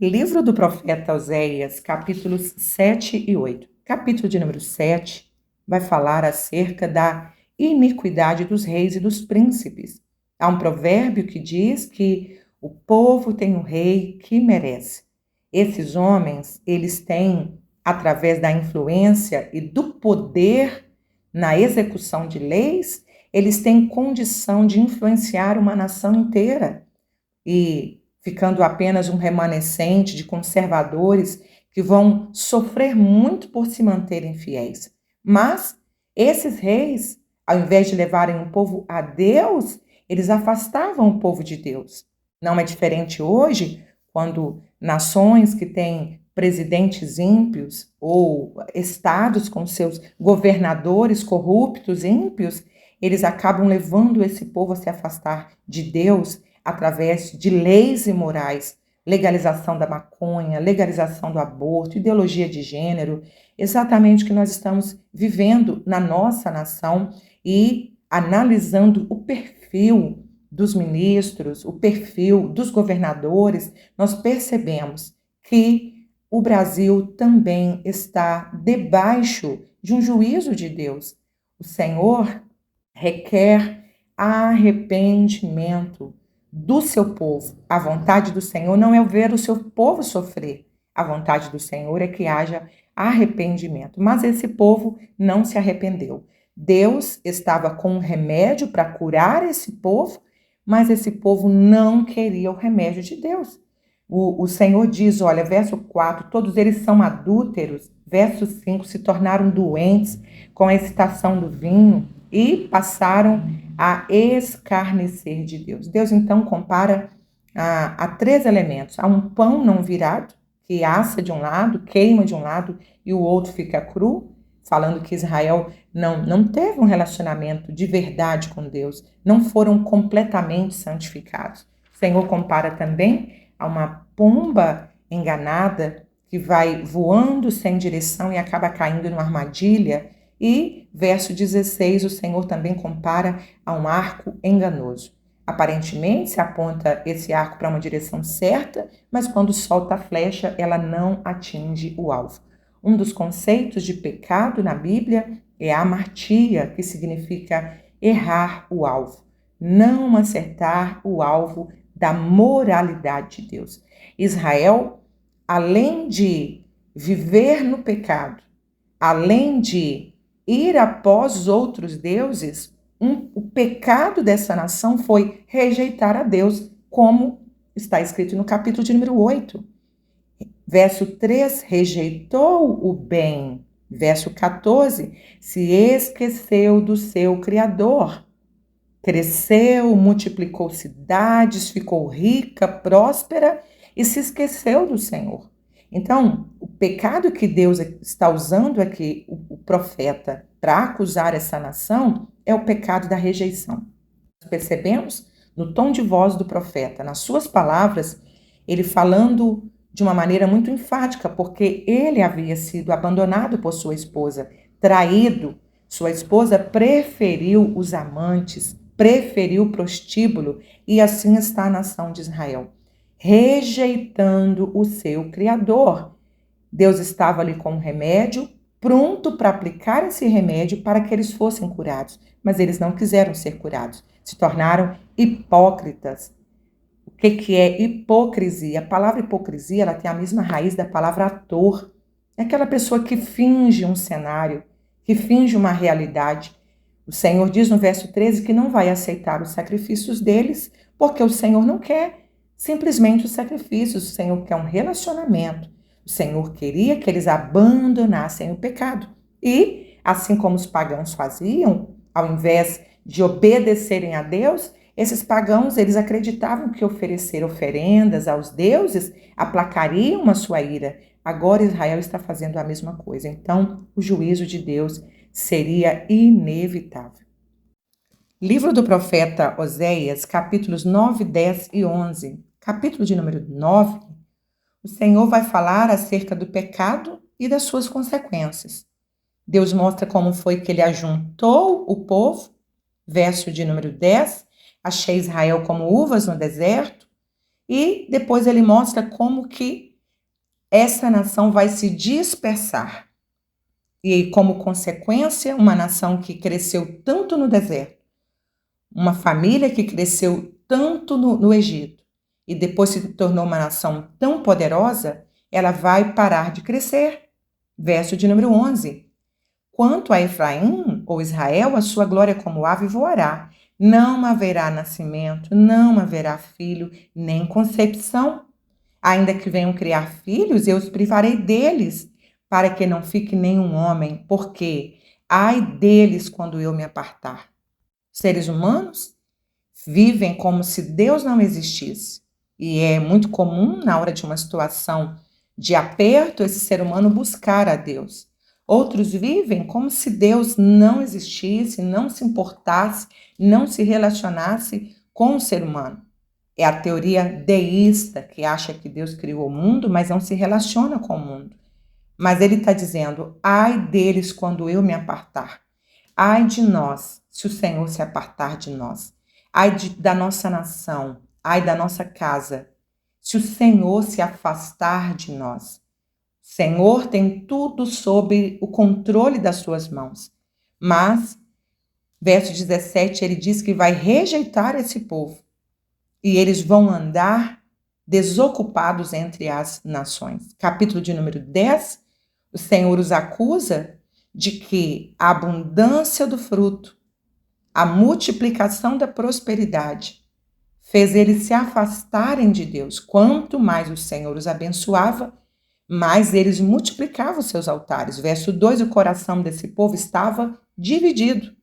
Livro do profeta Oséias, capítulos 7 e 8. Capítulo de número 7 vai falar acerca da iniquidade dos reis e dos príncipes. Há um provérbio que diz que o povo tem um rei que merece. Esses homens, eles têm, através da influência e do poder na execução de leis, eles têm condição de influenciar uma nação inteira. E ficando apenas um remanescente de conservadores que vão sofrer muito por se manterem fiéis. Mas esses reis, ao invés de levarem o povo a Deus, eles afastavam o povo de Deus. Não é diferente hoje, quando nações que têm presidentes ímpios ou estados com seus governadores corruptos, ímpios, eles acabam levando esse povo a se afastar de Deus através de leis imorais, legalização da maconha, legalização do aborto, ideologia de gênero, exatamente o que nós estamos vivendo na nossa nação e analisando o perfil dos ministros, o perfil dos governadores, nós percebemos que o Brasil também está debaixo de um juízo de Deus. O Senhor requer arrependimento do seu povo. A vontade do Senhor não é ver o seu povo sofrer. A vontade do Senhor é que haja arrependimento. Mas esse povo não se arrependeu. Deus estava com um remédio para curar esse povo, mas esse povo não queria o remédio de Deus. O Senhor diz, olha, verso 4, todos eles são adúlteros. Verso 5, se tornaram doentes com a excitação do vinho e passaram a escarnecer de Deus. Deus, então, compara a três elementos. Há um pão não virado, que assa de um lado, queima de um lado e o outro fica cru, falando que Israel não teve um relacionamento de verdade com Deus, não foram completamente santificados. O Senhor compara também a uma pomba enganada que vai voando sem direção e acaba caindo numa armadilha. E, verso 16, o Senhor também compara a um arco enganoso. Aparentemente, se aponta esse arco para uma direção certa, mas quando solta a flecha, ela não atinge o alvo. Um dos conceitos de pecado na Bíblia é a amartia, que significa errar o alvo, não acertar o alvo da moralidade de Deus. Israel, além de viver no pecado, além de ir após outros deuses, o pecado dessa nação foi rejeitar a Deus, como está escrito no capítulo de número 8. Verso 3, rejeitou o bem. Verso 14, se esqueceu do seu Criador. Cresceu, multiplicou cidades, ficou rica, próspera e se esqueceu do Senhor. Então, o pecado que Deus está usando aqui, o profeta, para acusar essa nação, é o pecado da rejeição. Nós percebemos no tom de voz do profeta, nas suas palavras, ele falando de uma maneira muito enfática, porque ele havia sido abandonado por sua esposa, traído. Sua esposa preferiu os amantes, preferiu o prostíbulo, e assim está a nação de Israel, rejeitando o seu Criador. Deus estava ali com um remédio, pronto para aplicar esse remédio para que eles fossem curados, mas eles não quiseram ser curados, se tornaram hipócritas. O que é hipocrisia? A palavra hipocrisia, ela tem a mesma raiz da palavra ator. É aquela pessoa que finge um cenário, que finge uma realidade. O Senhor diz no verso 13 que não vai aceitar os sacrifícios deles, porque o Senhor não quer simplesmente os sacrifícios, o Senhor quer um relacionamento. O Senhor queria que eles abandonassem o pecado. E, assim como os pagãos faziam, ao invés de obedecerem a Deus, esses pagãos, eles acreditavam que oferecer oferendas aos deuses aplacariam a sua ira. Agora Israel está fazendo a mesma coisa. Então, o juízo de Deus seria inevitável. Livro do profeta Oséias, capítulos 9, 10 e 11. Capítulo de número 9, o Senhor vai falar acerca do pecado e das suas consequências. Deus mostra como foi que ele ajuntou o povo. Verso de número 10, achei Israel como uvas no deserto. E depois ele mostra como que essa nação vai se dispersar. E, como consequência, uma nação que cresceu tanto no deserto, uma família que cresceu tanto no Egito e depois se tornou uma nação tão poderosa, ela vai parar de crescer. Verso de número 11. Quanto a Efraim, ou Israel, a sua glória como ave voará. Não haverá nascimento, não haverá filho, nem concepção. Ainda que venham criar filhos, eu os privarei deles, para que não fique nenhum homem, porque ai deles quando eu me apartar. Seres humanos vivem como se Deus não existisse. E é muito comum, na hora de uma situação de aperto, esse ser humano buscar a Deus. Outros vivem como se Deus não existisse, não se importasse, não se relacionasse com o ser humano. É a teoria deísta, que acha que Deus criou o mundo, mas não se relaciona com o mundo. Mas ele está dizendo, ai deles quando eu me apartar. Ai de nós, se o Senhor se apartar de nós. Ai da nossa nação, ai da nossa casa, se o Senhor se afastar de nós. O Senhor tem tudo sob o controle das suas mãos. Mas, verso 17, ele diz que vai rejeitar esse povo. E eles vão andar desocupados entre as nações. Capítulo de número 10, o Senhor os acusa de que a abundância do fruto, a multiplicação da prosperidade, fez eles se afastarem de Deus. Quanto mais o Senhor os abençoava, mais eles multiplicavam os seus altares. Verso 2, o coração desse povo estava dividido.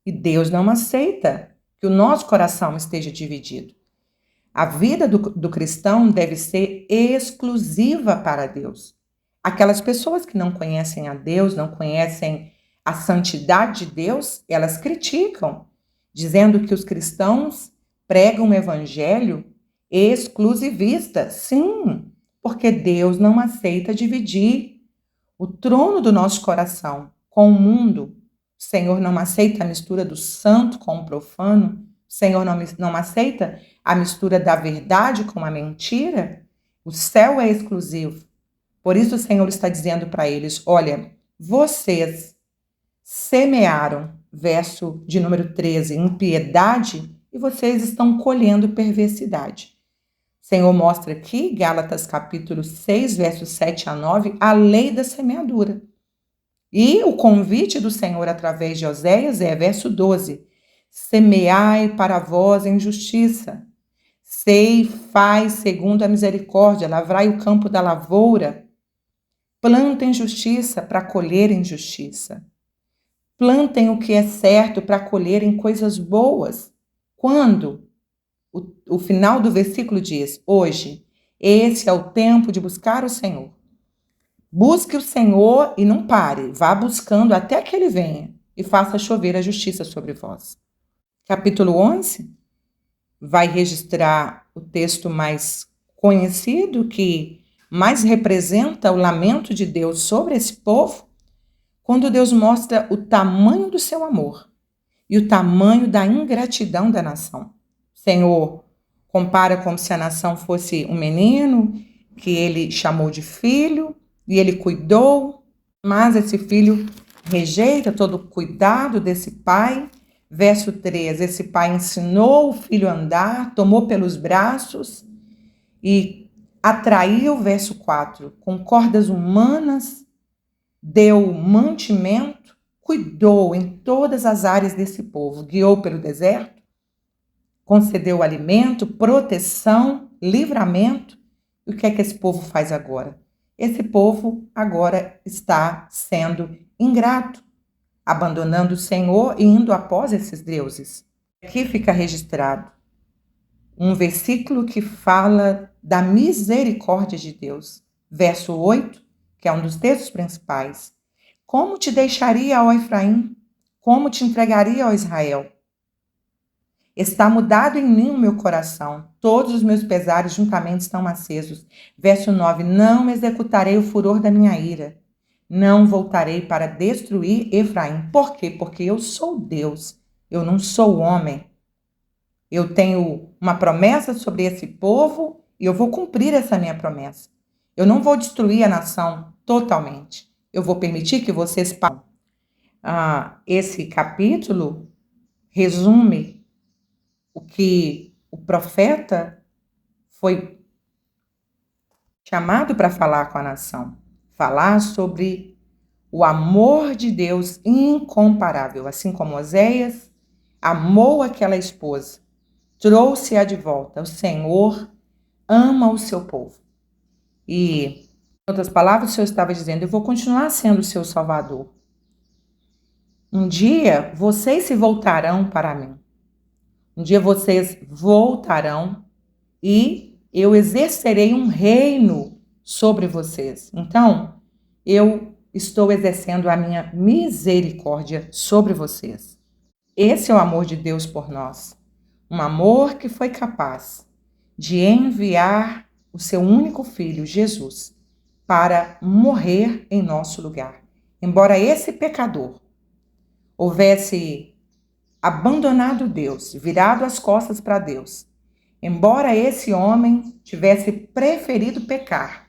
E Deus não aceita que o nosso coração esteja dividido. A vida do cristão deve ser exclusiva para Deus. Aquelas pessoas que não conhecem a Deus, não conhecem a santidade de Deus, elas criticam, dizendo que os cristãos pregam um evangelho exclusivista. Sim, porque Deus não aceita dividir o trono do nosso coração com o mundo. O Senhor não aceita a mistura do santo com o profano. O Senhor não aceita a mistura da verdade com a mentira. O céu é exclusivo. Por isso o Senhor está dizendo para eles, olha, vocês semearam, verso de número 13, impiedade, e vocês estão colhendo perversidade. O Senhor mostra aqui, Gálatas capítulo 6, versos 7 a 9, a lei da semeadura. E o convite do Senhor através de Oséias é, verso 12, semeai para vós em justiça, ceifai segundo a misericórdia, lavrai o campo da lavoura, plantem justiça para colher em justiça. Plantem o que é certo para colherem coisas boas. Quando? O final do versículo diz, hoje, esse é o tempo de buscar o Senhor. Busque o Senhor e não pare, vá buscando até que Ele venha e faça chover a justiça sobre vós. Capítulo 11 vai registrar o texto mais conhecido, que mais representa o lamento de Deus sobre esse povo, quando Deus mostra o tamanho do seu amor e o tamanho da ingratidão da nação. O Senhor compara como se a nação fosse um menino que ele chamou de filho e ele cuidou, mas esse filho rejeita todo o cuidado desse pai. Verso 3, esse pai ensinou o filho a andar, tomou pelos braços e atraiu, verso 4, com cordas humanas, deu mantimento, cuidou em todas as áreas desse povo, guiou pelo deserto, concedeu alimento, proteção, livramento. E o que é que esse povo faz agora? Esse povo agora está sendo ingrato, abandonando o Senhor e indo após esses deuses. Aqui fica registrado um versículo que fala da misericórdia de Deus. Verso 8, que é um dos textos principais. Como te deixaria, ó Efraim? Como te entregaria, ó Israel? Está mudado em mim o meu coração, todos os meus pesares juntamente estão acesos. Verso 9, não executarei o furor da minha ira, não voltarei para destruir Efraim. Por quê? Porque eu sou Deus, eu não sou homem. Eu tenho uma promessa sobre esse povo e eu vou cumprir essa minha promessa. Eu não vou destruir a nação totalmente. Eu vou permitir que vocês passem. Esse capítulo resume o que o profeta foi chamado para falar com a nação. Falar sobre o amor de Deus incomparável. Assim como Oséias amou aquela esposa, trouxe-a de volta. O Senhor ama o seu povo. E, em outras palavras, o Senhor estava dizendo: eu vou continuar sendo o seu Salvador. Um dia vocês se voltarão para mim. Um dia vocês voltarão e eu exercerei um reino sobre vocês. Então, eu estou exercendo a minha misericórdia sobre vocês. Esse é o amor de Deus por nós. Um amor que foi capaz de enviar o seu único filho, Jesus, para morrer em nosso lugar. Embora esse pecador houvesse abandonado Deus, virado as costas para Deus, embora esse homem tivesse preferido pecar,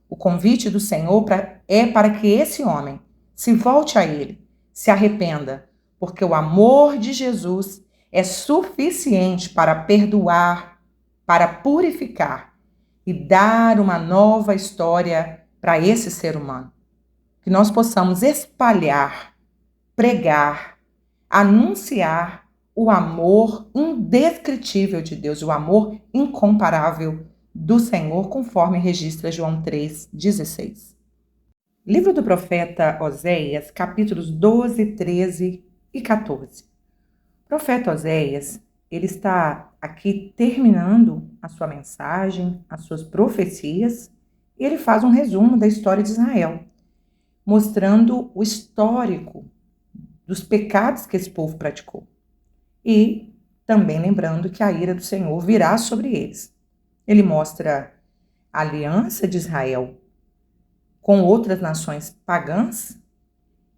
o convite do Senhor é para que esse homem se volte a Ele, se arrependa, porque o amor de Jesus é suficiente para perdoar, para purificar e dar uma nova história para esse ser humano. Que nós possamos espalhar, pregar, anunciar o amor indescritível de Deus, o amor incomparável do Senhor, conforme registra João 3,16. Livro do profeta Oséias, capítulos 12, 13 e 14. O profeta Oséias, ele está aqui terminando a sua mensagem, as suas profecias, e ele faz um resumo da história de Israel, mostrando o histórico dos pecados que esse povo praticou. E também lembrando que a ira do Senhor virá sobre eles. Ele mostra a aliança de Israel com outras nações pagãs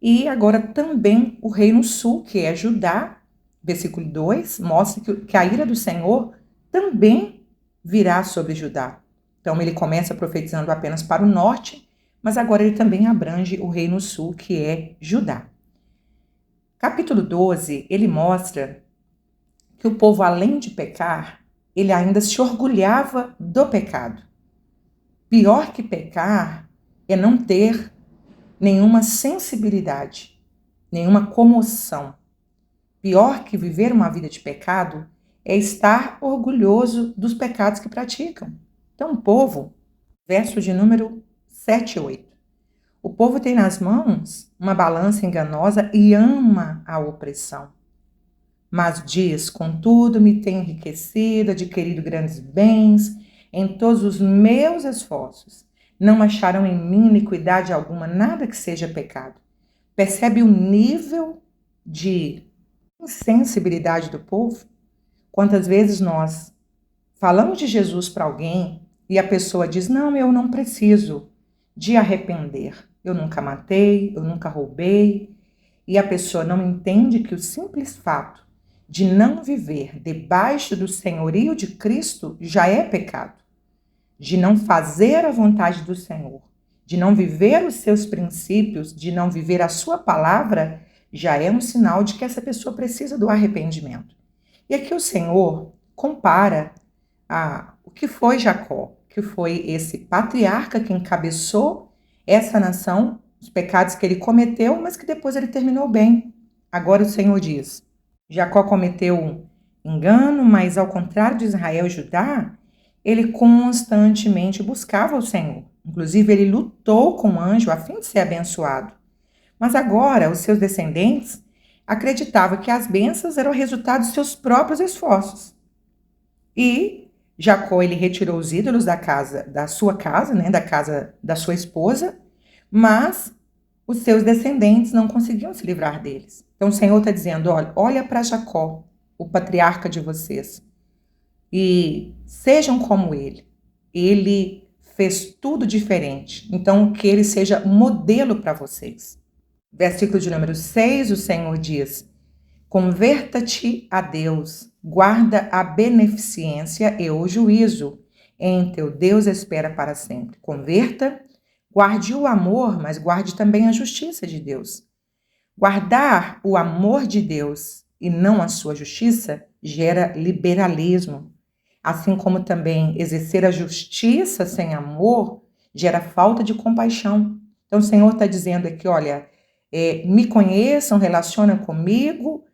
e agora também o reino sul, que é Judá. Versículo 2 mostra que a ira do Senhor também virá sobre Judá. Então ele começa profetizando apenas para o norte, mas agora ele também abrange o reino sul, que é Judá. Capítulo 12, ele mostra que o povo, além de pecar, ele ainda se orgulhava do pecado. Pior que pecar é não ter nenhuma sensibilidade, nenhuma comoção. Pior que viver uma vida de pecado é estar orgulhoso dos pecados que praticam. Então, o povo, verso de número 7 e 8. O povo tem nas mãos uma balança enganosa e ama a opressão. Mas diz: contudo, me tem enriquecido, adquirido grandes bens em todos os meus esforços. Não acharam em mim iniquidade alguma, nada que seja pecado. Percebe o nível de insensibilidade do povo? Quantas vezes nós falamos de Jesus para alguém e a pessoa diz: não, eu não preciso de arrepender. Eu nunca matei, eu nunca roubei. E a pessoa não entende que o simples fato de não viver debaixo do senhorio de Cristo já é pecado. De não fazer a vontade do Senhor, de não viver os seus princípios, de não viver a sua palavra, já é um sinal de que essa pessoa precisa do arrependimento. E aqui o Senhor compara o que foi Jacó, que foi esse patriarca que encabeçou essa nação, os pecados que ele cometeu, mas que depois ele terminou bem. Agora o Senhor diz: Jacó cometeu engano, mas ao contrário de Israel e Judá, ele constantemente buscava o Senhor. Inclusive, ele lutou com o anjo a fim de ser abençoado. Mas agora, os seus descendentes acreditavam que as bênçãos eram o resultado dos seus próprios esforços. E Jacó, ele retirou os ídolos da sua casa, né, da casa da sua esposa, mas os seus descendentes não conseguiam se livrar deles. Então o Senhor está dizendo: olha para Jacó, o patriarca de vocês, e sejam como ele. Ele fez tudo diferente. Então que ele seja modelo para vocês. Versículo de número 6, o Senhor diz: converta-te a Deus, guarda a beneficência e o juízo, em teu Deus espera para sempre. Converta, guarde o amor, mas guarde também a justiça de Deus. Guardar o amor de Deus e não a sua justiça gera liberalismo, assim como também exercer a justiça sem amor gera falta de compaixão. Então o Senhor está dizendo aqui, olha, me conheçam, relacionem comigo,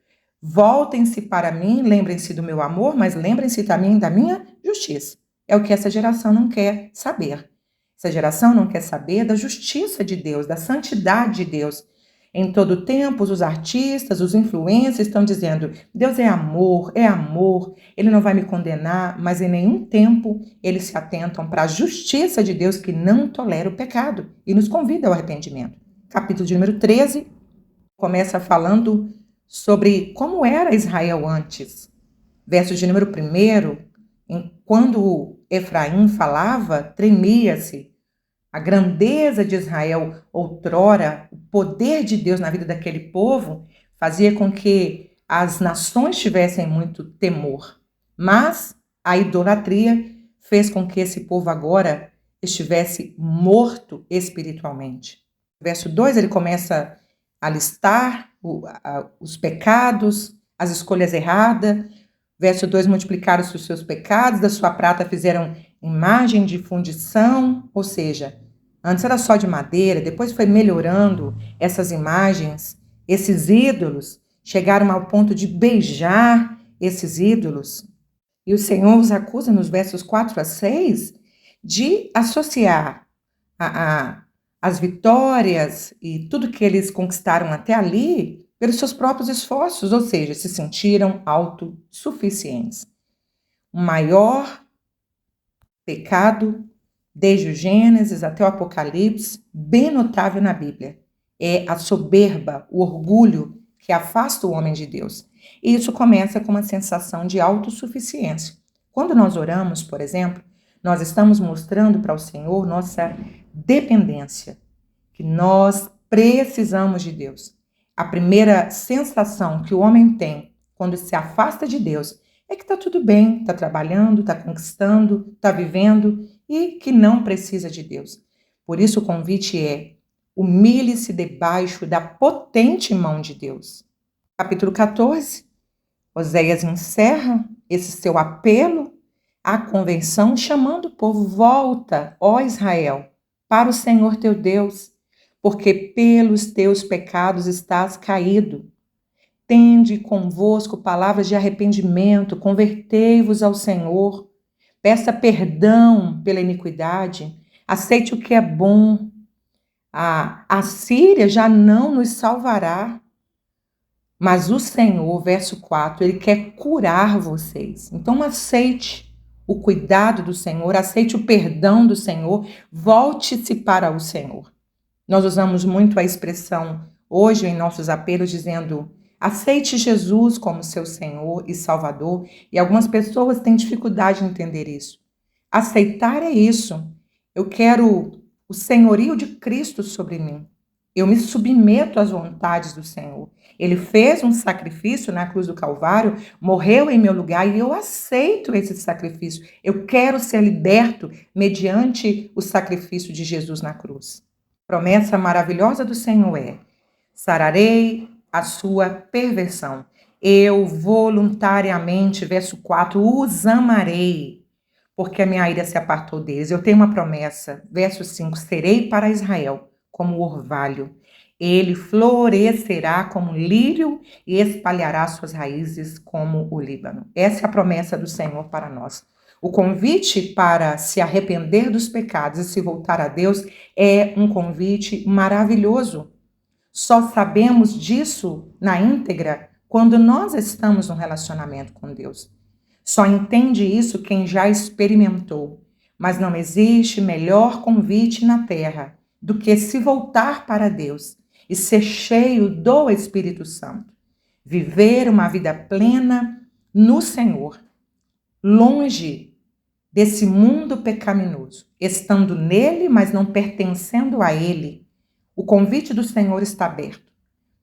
voltem-se para mim, lembrem-se do meu amor, mas lembrem-se também da minha justiça. É o que essa geração não quer saber. Essa geração não quer saber da justiça de Deus, da santidade de Deus. Em todo tempo, os artistas, os influencers estão dizendo: Deus é amor, Ele não vai me condenar, mas em nenhum tempo eles se atentam para a justiça de Deus que não tolera o pecado e nos convida ao arrependimento. Capítulo de número 13 começa falando sobre como era Israel antes. Verso de número 1, quando Efraim falava, tremia-se. A grandeza de Israel outrora, o poder de Deus na vida daquele povo, fazia com que as nações tivessem muito temor. Mas a idolatria fez com que esse povo agora estivesse morto espiritualmente. Verso 2, ele começa a listar os pecados, as escolhas erradas. Verso 2, multiplicaram-se os seus pecados, da sua prata fizeram imagem de fundição, ou seja, antes era só de madeira, depois foi melhorando essas imagens, esses ídolos, chegaram ao ponto de beijar esses ídolos. E o Senhor os acusa nos versos 4 a 6 de associar as vitórias e tudo que eles conquistaram até ali pelos seus próprios esforços, ou seja, se sentiram autossuficientes. O maior pecado, desde o Gênesis até o Apocalipse, bem notável na Bíblia, é a soberba, o orgulho que afasta o homem de Deus. E isso começa com uma sensação de autossuficiência. Quando nós oramos, por exemplo, nós estamos mostrando para o Senhor nossa dependência, que nós precisamos de Deus. A primeira sensação que o homem tem quando se afasta de Deus é que está tudo bem, está trabalhando, está conquistando, está vivendo e que não precisa de Deus. Por isso o convite é: humilhe-se debaixo da potente mão de Deus. Capítulo 14, Oséias encerra esse seu apelo à convenção, chamando o povo: volta, ó Israel, para o Senhor teu Deus, porque pelos teus pecados estás caído. Tende convosco palavras de arrependimento, convertei-vos ao Senhor, peça perdão pela iniquidade, aceite o que é bom. A Síria já não nos salvará, mas o Senhor, verso 4, Ele quer curar vocês. Então aceite o cuidado do Senhor, aceite o perdão do Senhor, volte-se para o Senhor. Nós usamos muito a expressão hoje em nossos apelos dizendo: aceite Jesus como seu Senhor e Salvador, e algumas pessoas têm dificuldade em entender isso. Aceitar é isso. Eu quero o senhorio de Cristo sobre mim. Eu me submeto às vontades do Senhor. Ele fez um sacrifício na cruz do Calvário, morreu em meu lugar e eu aceito esse sacrifício. Eu quero ser liberto mediante o sacrifício de Jesus na cruz. A promessa maravilhosa do Senhor é: sararei a sua perversão. Eu voluntariamente, verso 4, os amarei, porque a minha ira se apartou deles. Eu tenho uma promessa, verso 5, serei para Israel como orvalho. Ele florescerá como lírio e espalhará suas raízes como o Líbano. Essa é a promessa do Senhor para nós. O convite para se arrepender dos pecados e se voltar a Deus é um convite maravilhoso. Só sabemos disso na íntegra quando nós estamos num relacionamento com Deus. Só entende isso quem já experimentou. Mas não existe melhor convite na terra do que se voltar para Deus e ser cheio do Espírito Santo. Viver uma vida plena no Senhor, longe desse mundo pecaminoso, estando nele, mas não pertencendo a ele. O convite do Senhor está aberto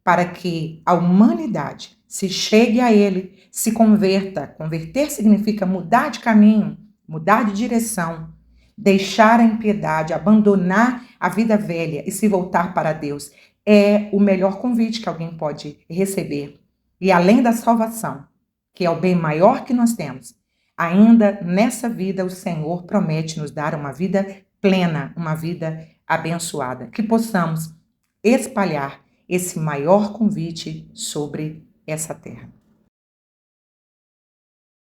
para que a humanidade se chegue a ele, se converta. Converter significa mudar de caminho, mudar de direção, deixar a impiedade, abandonar a vida velha e se voltar para Deus é o melhor convite que alguém pode receber. E além da salvação, que é o bem maior que nós temos, ainda nessa vida o Senhor promete nos dar uma vida plena, uma vida abençoada, que possamos espalhar esse maior convite sobre essa terra.